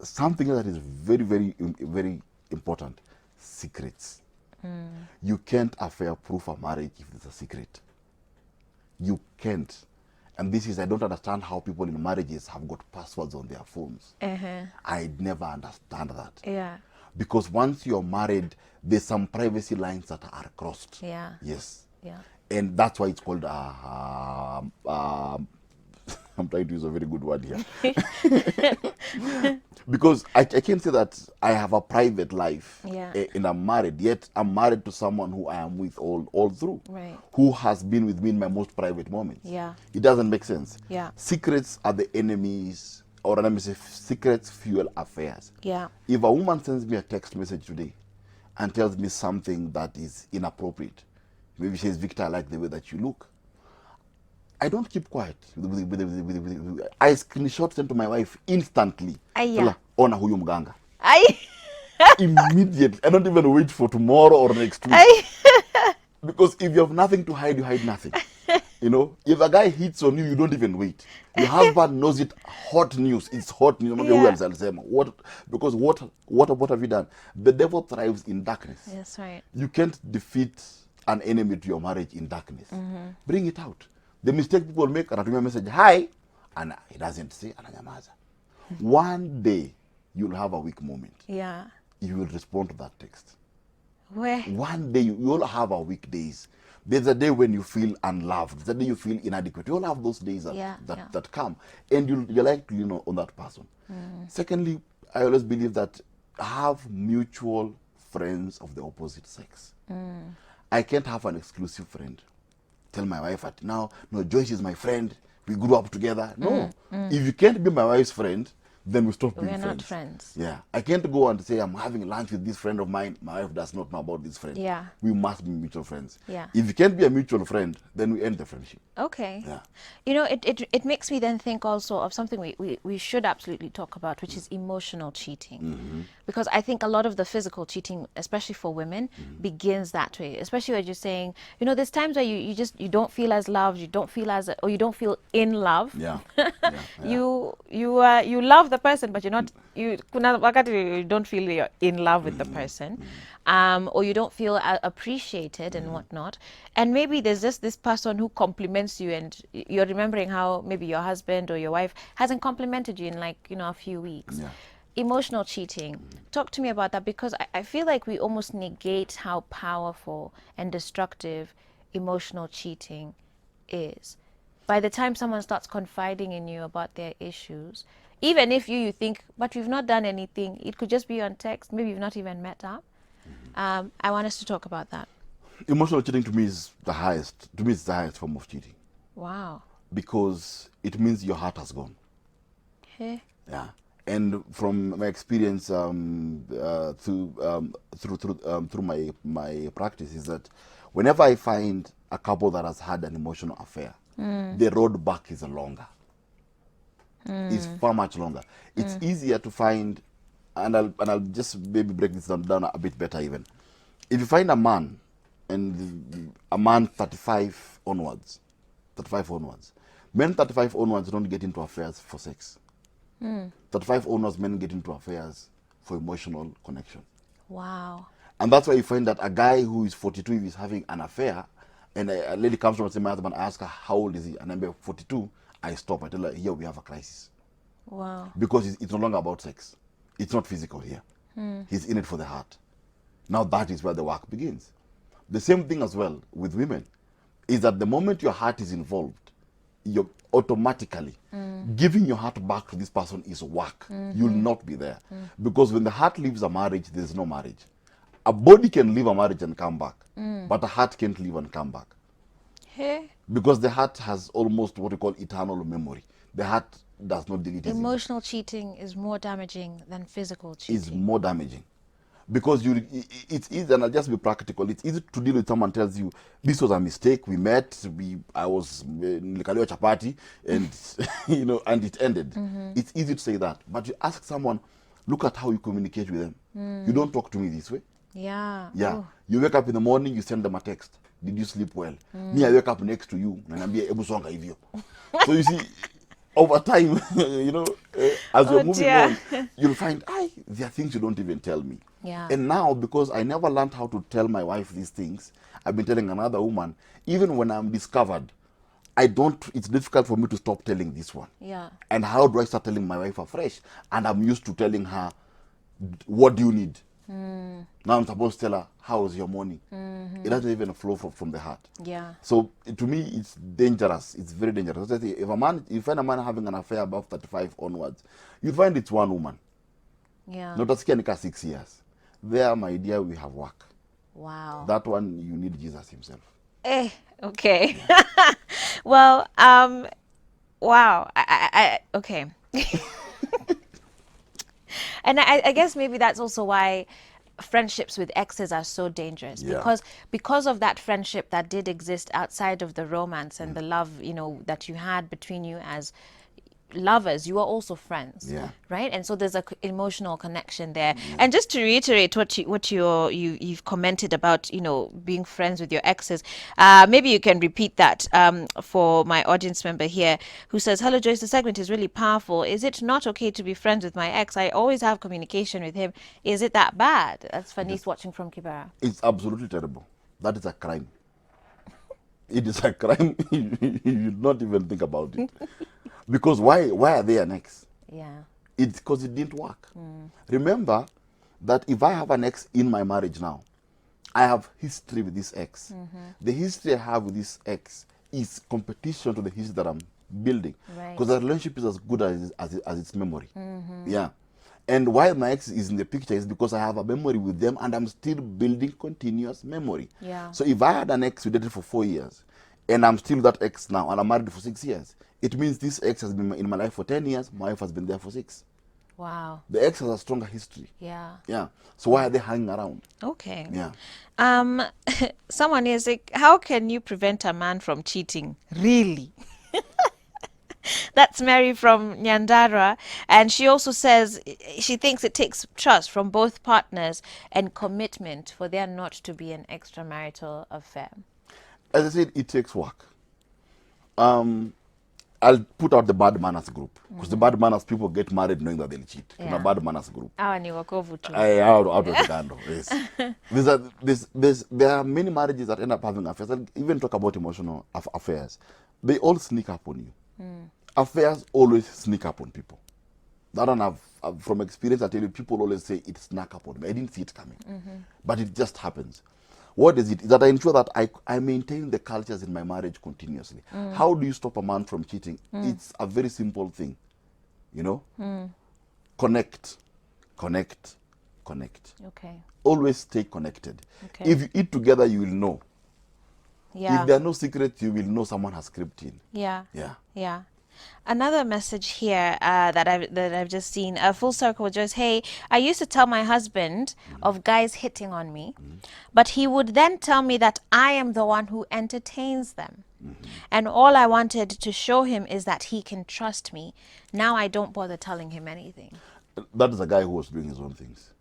Something that is very, very important: secrets. You can't affair-proof a marriage if it's a secret. You can't. And this is, I don't understand how people in marriages have got passwords on their phones. I never understand that. Yeah. Because once you're married, there's some privacy lines that are crossed. Yeah. Yes. Yeah. And that's why it's called, I'm trying to use a very good word here. Because I can say that I have a private life, Yeah. And I'm married, yet I'm married to someone who I am with all through, Right. who has been with me in my most private moments. Yeah. It doesn't make sense. Yeah. Secrets are the enemies, or let me say, secrets fuel affairs. Yeah. If a woman sends me a text message today and tells me something that is inappropriate, maybe she says, Victor, I like the way that you look, I don't keep quiet. I screenshot send to my wife instantly. Aya. Tell her, ona huyu mganga. I. Immediately. I don't even wait for tomorrow or next week. Because if you have nothing to hide, you hide nothing. You know, if a guy hits on you, you don't even wait. Your husband knows it. Hot news. It's hot news. Yeah. What? Because what have you done? The devil thrives in darkness. That's right. You can't defeat an enemy to your marriage in darkness. Bring it out. The mistake people make, anatumia message hi, and he doesn't say, ananyamaza. One day you'll have a weak moment. Yeah. You will respond to that text. Where? One day you all have our weak days. There's a day when you feel unloved. There's a day you feel inadequate. You all have those days that come, and you like to lean on that person. Secondly, I always believe that have mutual friends of the opposite sex. I can't have an exclusive friend. Tell my wife at now, no, Joyce is my friend. We grew up together. No, if you can't be my wife's friend, then we stop being We're friends. not friends. Yeah, I can't go and say I'm having lunch with this friend of mine. My wife does not know about this friend. Yeah. We must be mutual friends. Yeah. If you can't be a mutual friend, then we end the friendship. Okay. Yeah. You know, it makes me then think also of something we should absolutely talk about, which is emotional cheating. Because I think a lot of the physical cheating, especially for women, begins that way. Especially when you're saying, you know, there's times where you don't feel as loved, you don't feel as, or you don't feel in love. Yeah. You love the person, but you're not, kuna wakati you don't feel you're in love with the person, or you don't feel appreciated and whatnot. And maybe there's just this person who compliments you, and you're remembering how maybe your husband or your wife hasn't complimented you in, like, you know, a few weeks. Yeah. Emotional cheating. Talk to me about that, because I feel like we almost negate how powerful and destructive emotional cheating is. By the time someone starts confiding in you about their issues, even if you think, but you've not done anything, it could just be on text, maybe you've not even met up. I want us to talk about that. Emotional cheating to me is the highest. To me, it's the highest form of cheating. Wow. Because it means your heart has gone. Hey. Yeah. And from my experience through my practice is that whenever I find a couple that has had an emotional affair, the road back is longer. It's far much longer. It's easier to find, and I'll just maybe break this down a bit better even. If you find a man, and a man 35 onwards, men 35 onwards don't get into affairs for sex. 35 onwards, men get into affairs for emotional connection. Wow. And that's why you find that a guy who is 42, if he's having an affair, and a lady comes from and says, my husband, I ask her, how old is he? And I'm 42, I stop. I tell her, here we have a crisis. Wow. Because it's no longer about sex. It's not physical here. He's in it for the heart. Now that is where the work begins. The same thing as well with women is that the moment your heart is involved, you're automatically giving your heart back to this person is work. You'll not be there. Because when the heart leaves a marriage, there's no marriage. A body can leave a marriage and come back, but a heart can't leave and come back. Hey. Because the heart has almost what we call eternal memory. The heart does not delete easily. Emotional cheating is more damaging than physical cheating. It's more damaging. Because it's easy, and I'll just be practical, it's easy to deal with someone tells you, this was a mistake, we met, I was nilikaliwa chapati, and you know, and it ended. It's easy to say that. But you ask someone, look at how you communicate with them. You don't talk to me this way. Yeah. Yeah. Ooh. You wake up in the morning, you send them a text. Did you sleep well? Me, I wake up next to you, and I'm ebu songa hivyo. So you see, over time, you know, as Oh you're moving dear. on, you'll find, there are things you don't even tell me. Yeah. And now, because I never learned how to tell my wife these things, I've been telling another woman, even when I'm discovered, it's difficult for me to stop telling this one. Yeah. And how do I start telling my wife afresh? And I'm used to telling her, what do you need? Now I'm supposed to tell her, how was your morning? It doesn't even flow from the heart. Yeah. So to me, it's dangerous. It's very dangerous. If you find a man having an affair above 35 onwards, you find it's one woman. Yeah. Not a 6 years. There, my dear, we have work. Wow. That one, you need Jesus himself. Okay. Well, wow. Okay. And I guess maybe that's also why friendships with exes are so dangerous, Yeah. because of that friendship that did exist outside of the romance and the love, that you had between you as lovers. You are also friends. Yeah. Right? And so there's a emotional connection there. And just to reiterate you've commented about, being friends with your exes, maybe you can repeat that for my audience member here who says, hello Joyce, the segment is really powerful. Is it not okay to be friends with my ex? I always have communication with him. Is it that bad? That's Fanice watching from Kibera. It's absolutely terrible. That is a crime. It is a crime. You should not even think about it. Because why are they an ex? Yeah. It's because it didn't work. Remember that if I have an ex in my marriage now, I have history with this ex. The history I have with this ex is competition to the history that I'm building. Right. Because the relationship is as good as its memory. Yeah. And why my ex is in the picture is because I have a memory with them and I'm still building continuous memory. Yeah. So if I had an ex we dated for 4 years and I'm still that ex now and I'm married for 6 years, it means this ex has been in my life for 10 years, my wife has been there for 6. Wow. The ex has a stronger history. Yeah. Yeah. So why are they hanging around? Okay. Yeah. Someone is like, how can you prevent a man from cheating? Really? That's Mary from Nyandarua. And she also says she thinks it takes trust from both partners and commitment for there not to be an extramarital affair. As I said, it takes work. I'll put out the bad manners group because the bad manners people get married knowing that they'll cheat. In Yeah. a bad manners group. Hawa ni wakovu tu. Out of the candle, yes. There are many marriages that end up having affairs. And even talk about emotional affairs. They all sneak up on you. Affairs always sneak up on people. That one I've from experience, I tell you, people always say it snuck up on me. I didn't see it coming. But it just happens. What is it? Is that I ensure that I maintain the cultures in my marriage continuously. How do you stop a man from cheating? It's a very simple thing. Connect. Okay. Always stay connected. Okay. If you eat together, you will know. Yeah. If there are no secrets, you will know someone has crept in. Yeah. Yeah. Yeah. Another message here that I've just seen. Full circle just, hey, I used to tell my husband of guys hitting on me, but he would then tell me that I am the one who entertains them. And all I wanted to show him is that he can trust me. Now I don't bother telling him anything. That is a guy who was doing his own things.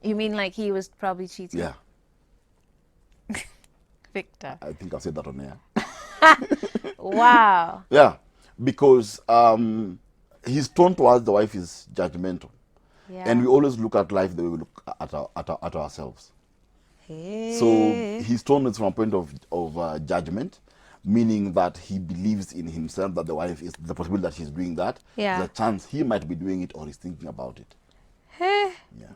You mean like he was probably cheating? Yeah. Victor. I think I've said that on air. Wow. Yeah. Because his tone towards the wife is judgmental. Yeah. And we always look at life the way we look at ourselves. Hey. So his tone is from a point of judgment, meaning that he believes in himself that the wife is the possibility that she's doing that. Yeah. There's a chance he might be doing it or he's thinking about it. Hey. Yeah.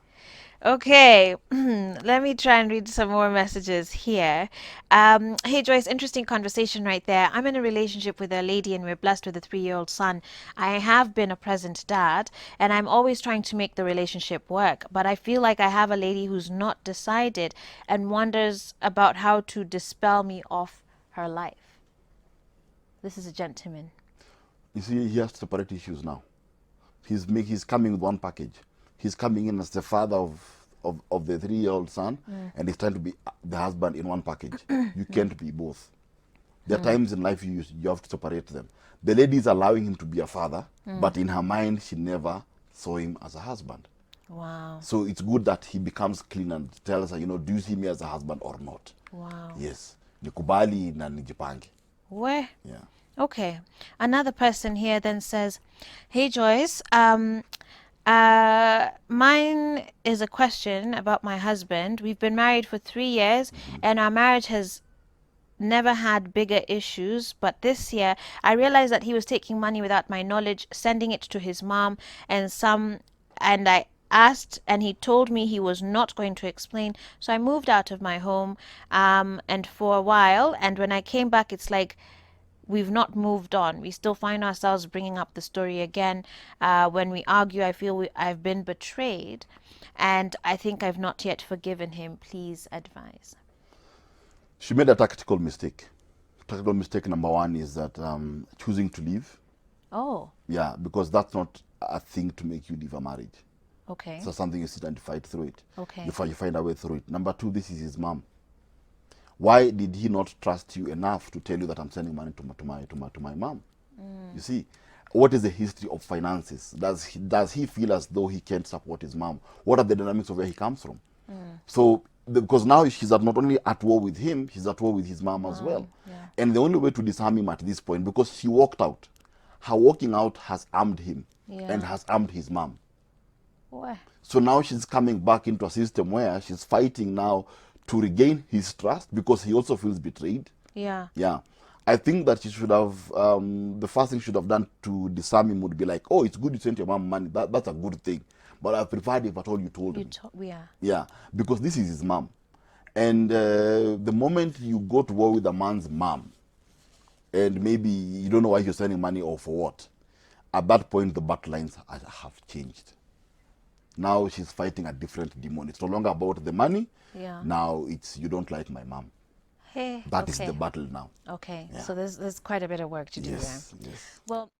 Okay, let me try and read some more messages here. Hey Joyce, interesting conversation right there. I'm in a relationship with a lady and we're blessed with a 3-year-old son. I have been a present dad and I'm always trying to make the relationship work, but I feel like I have a lady who's not decided and wonders about how to dispel me off her life. This is a gentleman. You see, he has separate issues now. He's coming with one package. He's coming in as the father of the 3-year-old son, and he's trying to be the husband in one package. You can't be both. There are times in life you have to separate them. The lady is allowing him to be a father, but in her mind, she never saw him as a husband. Wow. So it's good that he becomes clean and tells her, do you see me as a husband or not? Wow. Yes. Nikubali na nijipange. Where? Yeah. Okay. Another person here then says, "Hey Joyce, mine is a question about my husband. We've been married for 3 years, and our marriage has never had bigger issues, but this year I realized that he was taking money without my knowledge, sending it to his mom and I asked and he told me he was not going to explain. So I moved out of my home and for a while, and when I came back it's like we've not moved on. We still find ourselves bringing up the story again. When we argue, I feel I've been betrayed, and I think I've not yet forgiven him. Please advise." She made a tactical mistake. Tactical mistake number one is that choosing to leave. Oh, Yeah, because that's not a thing to make you leave a marriage. okay. So something you sit and fight through it. Okay. You find a way through it. Number two, this is his mom. Why did he not trust you enough to tell you that I'm sending money to my mom? You see, what is the history of finances? Does he feel as though he can't support his mom? What are the dynamics of where he comes from? So because now she's not only at war with him, she's at war with his mom as well. Yeah. And the only way to disarm him at this point, because she walked out, her walking out has armed him and Yeah. has armed his mom. What? So now she's coming back into a system where she's fighting now to regain his trust because he also feels betrayed. Yeah. Yeah. I think that she should have, the first thing she should have done to disarm him would be like, oh, it's good you sent your mom money. That's a good thing. But I preferred if at all you told him. Yeah. Yeah, because this is his mom. And the moment you go to war with a man's mom, and maybe you don't know why you're sending money or for what, at that point the battle lines have changed. Now she's fighting a different demon. It's no longer about the money. Yeah. Now it's you don't like my mom. Hey. That is Okay. the battle now. Okay. Yeah. So there's quite a bit of work to do there. Yes, yes. Well,